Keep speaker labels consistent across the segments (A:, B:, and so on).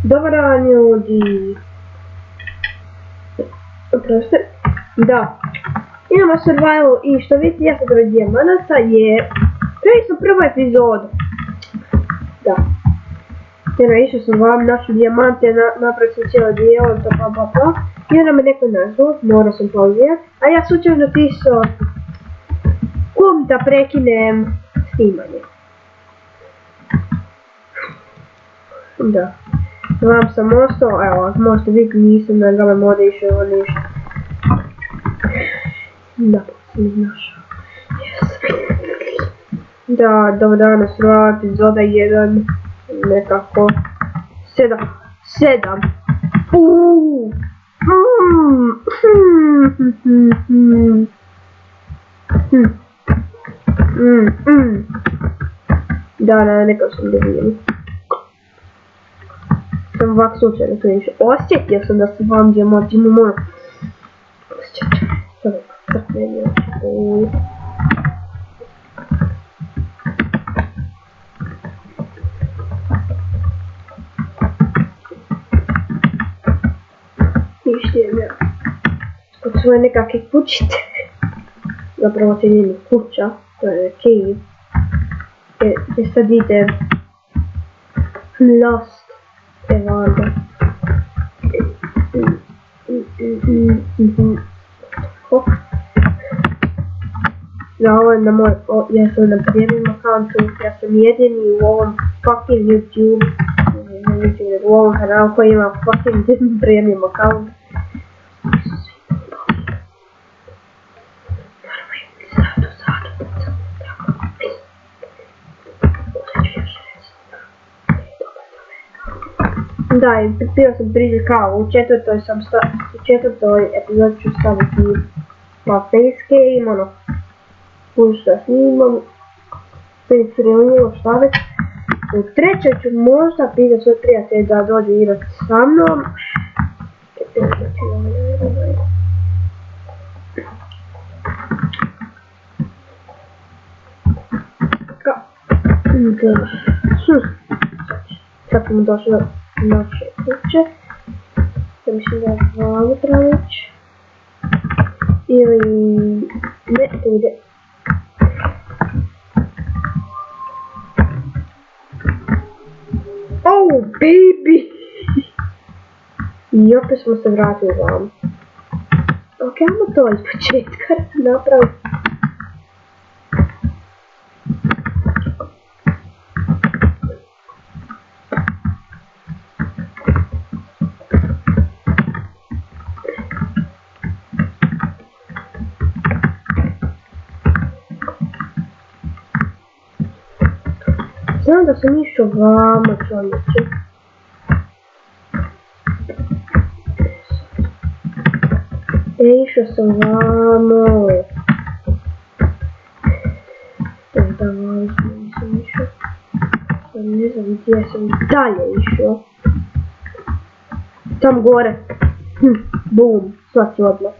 A: Dobar dan ljudi. Oprosti. Da. Imamo survival i što vidite ja sam broj dijamanata je... Prvi sam prva epizoda. Da. Išao sam vam našu dijamante, napravio sam cijelo dijelo, to I onda me neko nazvao, morao sam pauzirati, a ja slučajno napisao da prekinem snimanje. Da. Vam sam ostao, evo, možete vidjeti, nisam na game mode išao ništa. Da, sam našao. Da, dobar dan, sva epizoda 1, nekako 7. Da, nekako sam dobijem. Sam ovak slučajno to išao. Osjetio sam da se vam dijamant ima moram. Osjećaj. Sada, crkvenje. Išlijem ja. Od svoje nekakve kućice. Zapravo to nije kuća. To je cave. Gdje sad ide Lost. Evada. Ja, ovo je na moj, ja sam na premium accountu, ja sam jedini u ovom fucking YouTube, u ovom kanalu koji ima fucking premium account. Da, i bio sam priđe kao, u četvrtoj epizodi ću staviti facecam, ono, što snimam, šta već. U trećoj ću možda pitati sve prijatelje da dođu igrati sa mnom. Sad smo došli do naše kuće. Ja mislim da je Valutra već. Ili... ne, to ide. Oh, baby! I opet smo se vratili vam. Ok, ajmo to iz početka napraviti. Znam da sam išao vamo čovječe. Išao sam vamo. Da, vamo nisam išao. Ne znam gdje sam dalje išao. Tam gore. Bum, svaki odmah.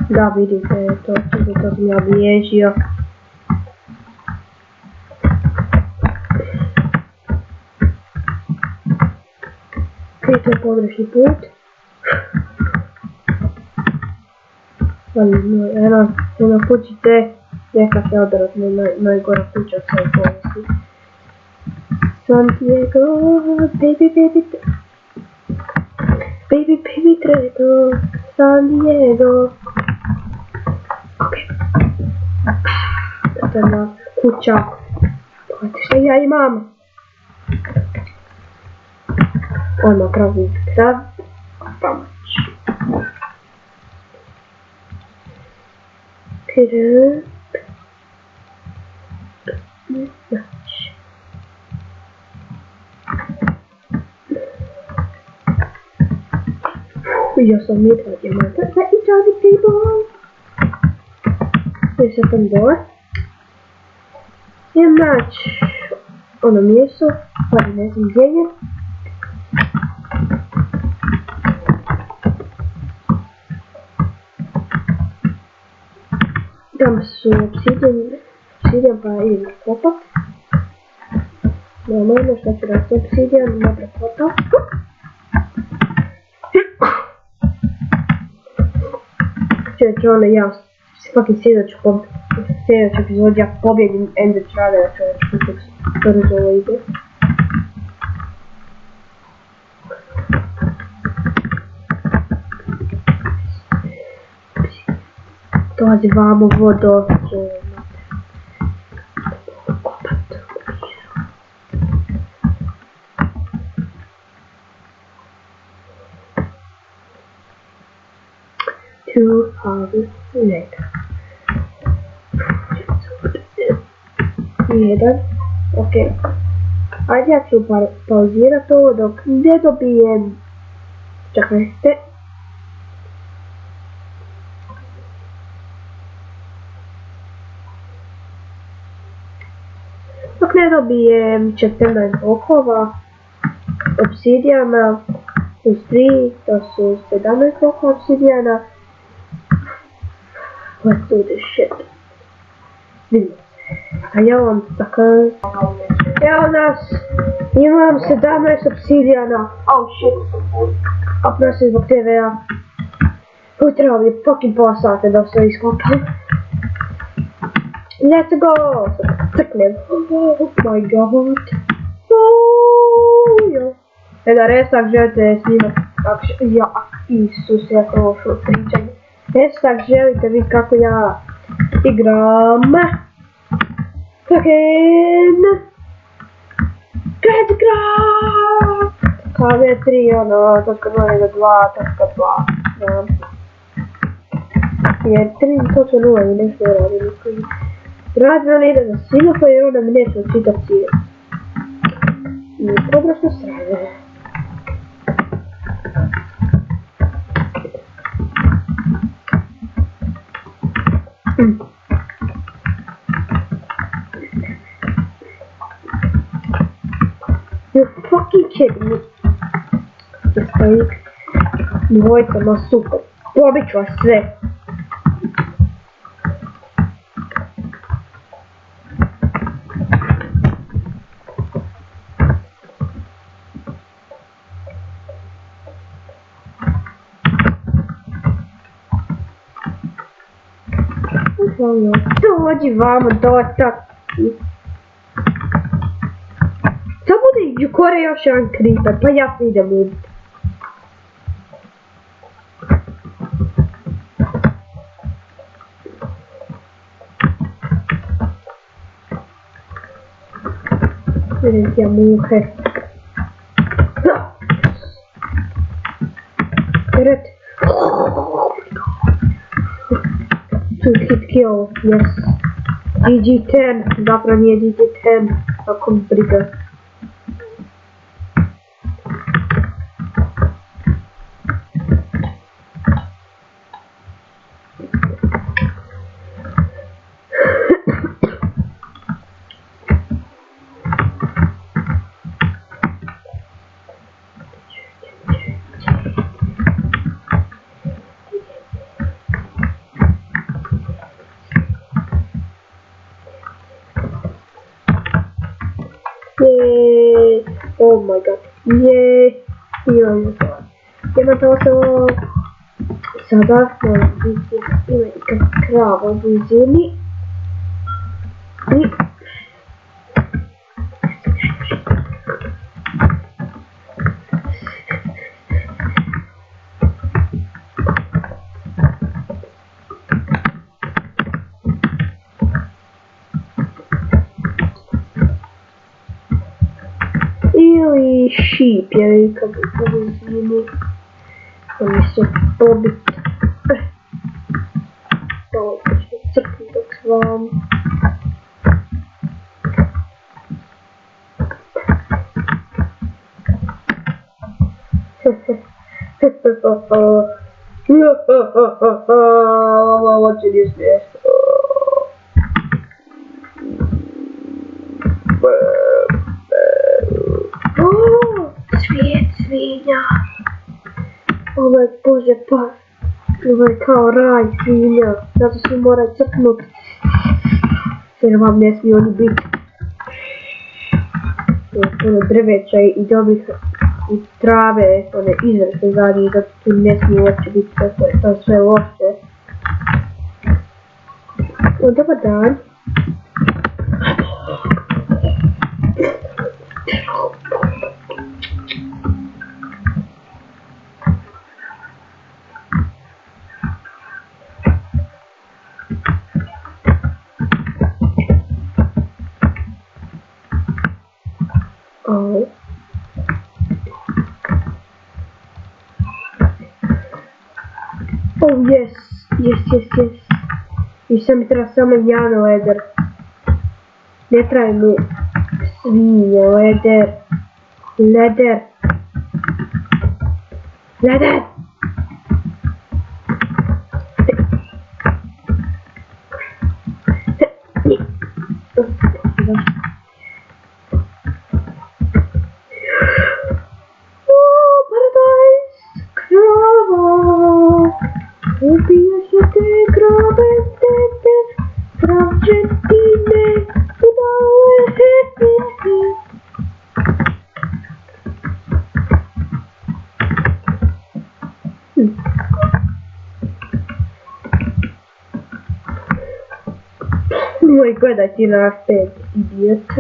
A: Da, vidite, to sam ja bježio. I to je pogrešni put. Eno kućice, neka se odratno najgora kuća od svoje povijesti. Santiago, baby treto, San Diego. Ok. To je moja kuća. Pogledajte što ja imam. Ono pravi krav, pomoć. Krp. Znači. Ja sam midla dijamanta za each people. I sad tam dole. Idem naći ono mjesto, pa ne znam gdje je. Tam su obsidian pa idem kopat. Normalno što ću raditi obsidijan, napraviti portal. Čovječe, ono ja fucking sljedeću epizod ja pobjedim Ender Tradera, čovječe, kako brzo ovo ide. Dolazi vamo vodo. Two hours later. Jedan. Ok. Ajde ja ću pauzirati ovo dok ne dobijem... Čekajte. Dok ne dobijem 14 blokova obsidijana uz 3, to su 17 blokova obsidijana. Let's do this shit. Vidimo se. A ja vam tako... Evo nas! Imam 17 obsidijana. Oh shit. Oprosti zbog TV-a. Treba mi fucking pola sata da sve iskopam. Let's go! Crknem. Oh my god. Da restak želite snimati. Ja, Isus, ja to ovo pričanje. Restak želite vidjeti kako ja igram. Fucking... Let's go! KV3, ono, točka 2.2. Jer 3.0 i nešto radim. Razmjena ide za silofa jer onda mi neće učitati cilje. I pogrešno strane. You're fucking kidding me. Mistake. Dvojca, ma super. Pobit ću vas sve. Dođi vamo, dotak. Sad bude kore još jedan creeper, pa ja se idem ubiti. Vidim ti ja muhe. Red. Hit kill, yes. GG10, zapravo nije GG10, ako mi briga. Yay! Oh my god! Yay! Ima to sada ima i krava u blizini i ili sheep, jer kad u blizini oni se pobit. To ću crkni dok s vam. Ovo će nije smiješno. Svijet svinja. Ovo je bože pa. Ovo je kao raj svinja. Zato svi moraju crknuti. Jer vam ne smiju oni biti. puno drveća i dobrih i trave, one izvršne zadnje, zato tu ne smije uopće biti to sve loše. Dobar dan. Oh yes. I sad mi treba samo jedan leder. Ne treba mi svinje, leder. Leder. Ubiješ te grobe tete, kravčetine, udale hetine. Moj gledaj ti na pet, idiot.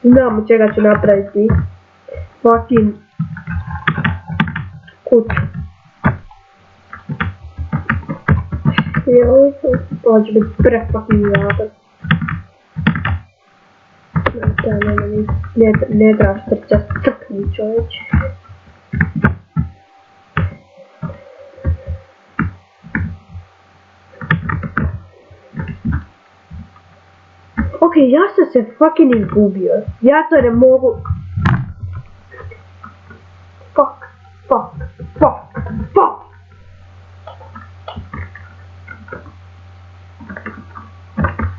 A: Znamo čega ću napraviti. Fucking kuću. Ovo će biti pre-fucking jadan. Ne treba štrčat, crkni čovječ. Ok, ja sam se fucking izgubio. Ja to ne mogu. Fuck.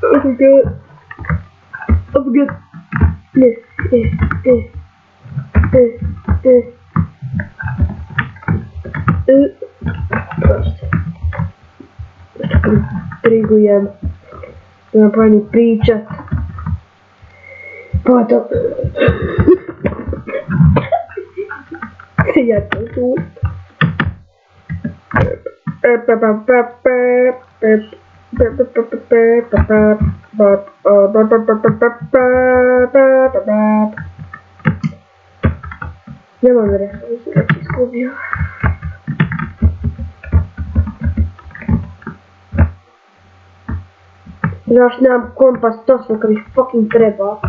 A: I'm good. Trigujem. Napravim pričat. Potom. Ja to tu. Nemam reći, da ću izgubio. Još nemam kompas točno kad ih fucking treba.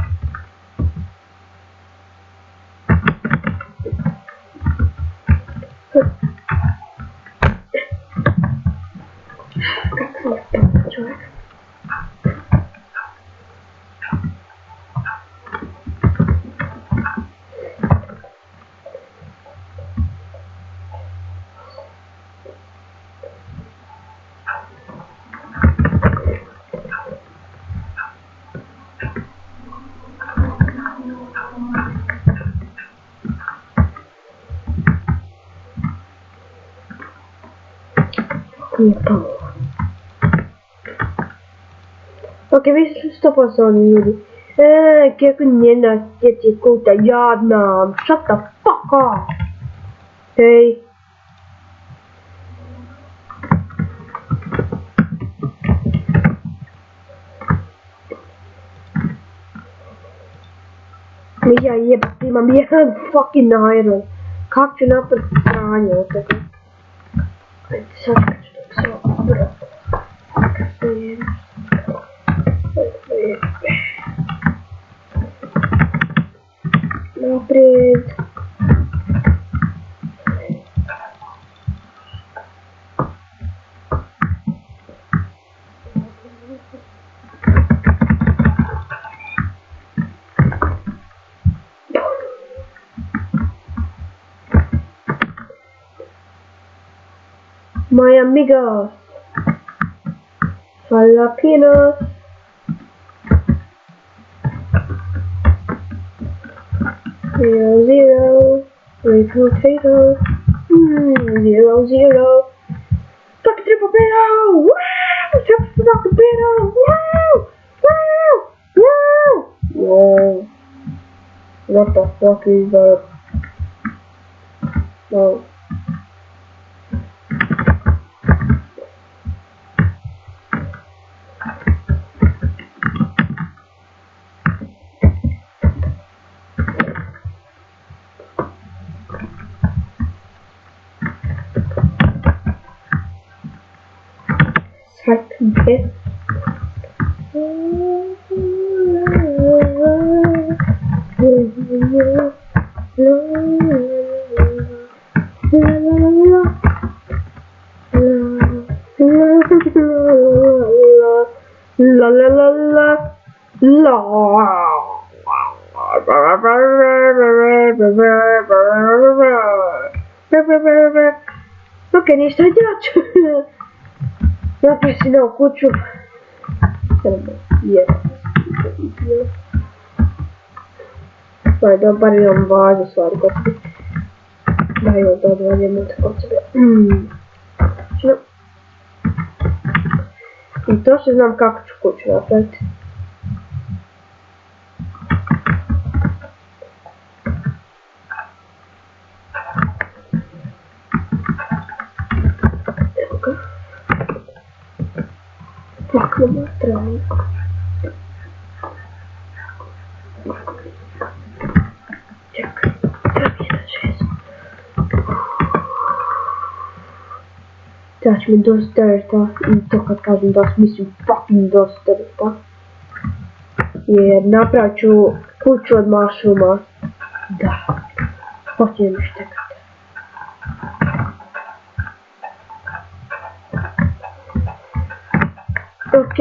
A: Kako je to čovjek? Ok, vi ste 100% oni ljudi. Kako njena djec je kuta jadna. Shut the fuck up. Hej. Ja jebat, imam jedan fucking iron. Kak ću napraviti stranje od toga? Ajde, sad ću to sve obrati. Naprijed. My amigos, Filipinos. 0, with potato. 0, 0. Fuck triple barrel! Woo! Triple fucking barrel! Woo! Woo! Woo! Whoa. What the fuck is that? No. Second hit. La la la la la. Ok, ništa dělat. Naprijed si dao kuću. Da bar imam važne stvari kod sebe. Da imam to odvodimo kod sebe. I to što znam kako ću kuću napraviti. Evo ga. Paknemo stranu. Čekaj, treba mi jedan žezo. Znači mi dosta tereta, i to kad kažem dosta, mislim fucking dosta tereta. Jer napravit ću kuću od mašuma. Da, počinjem štekati. Ok,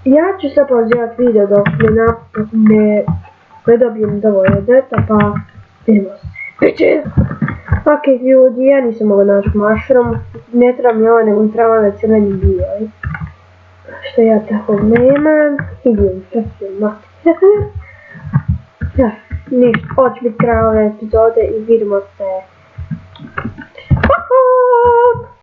A: ja ću sad pauzirati video dok ne dobijem dovoljno deta, pa vidimo se. Bitches! Ok ljudi, ja nisam mogla naći mushroom, ne treba mi ovo nego mi treba na crveni bijeli. Što ja tako nemam, idem što ću mati. Ništa, ovo će biti kraj ove epizode i vidimo se.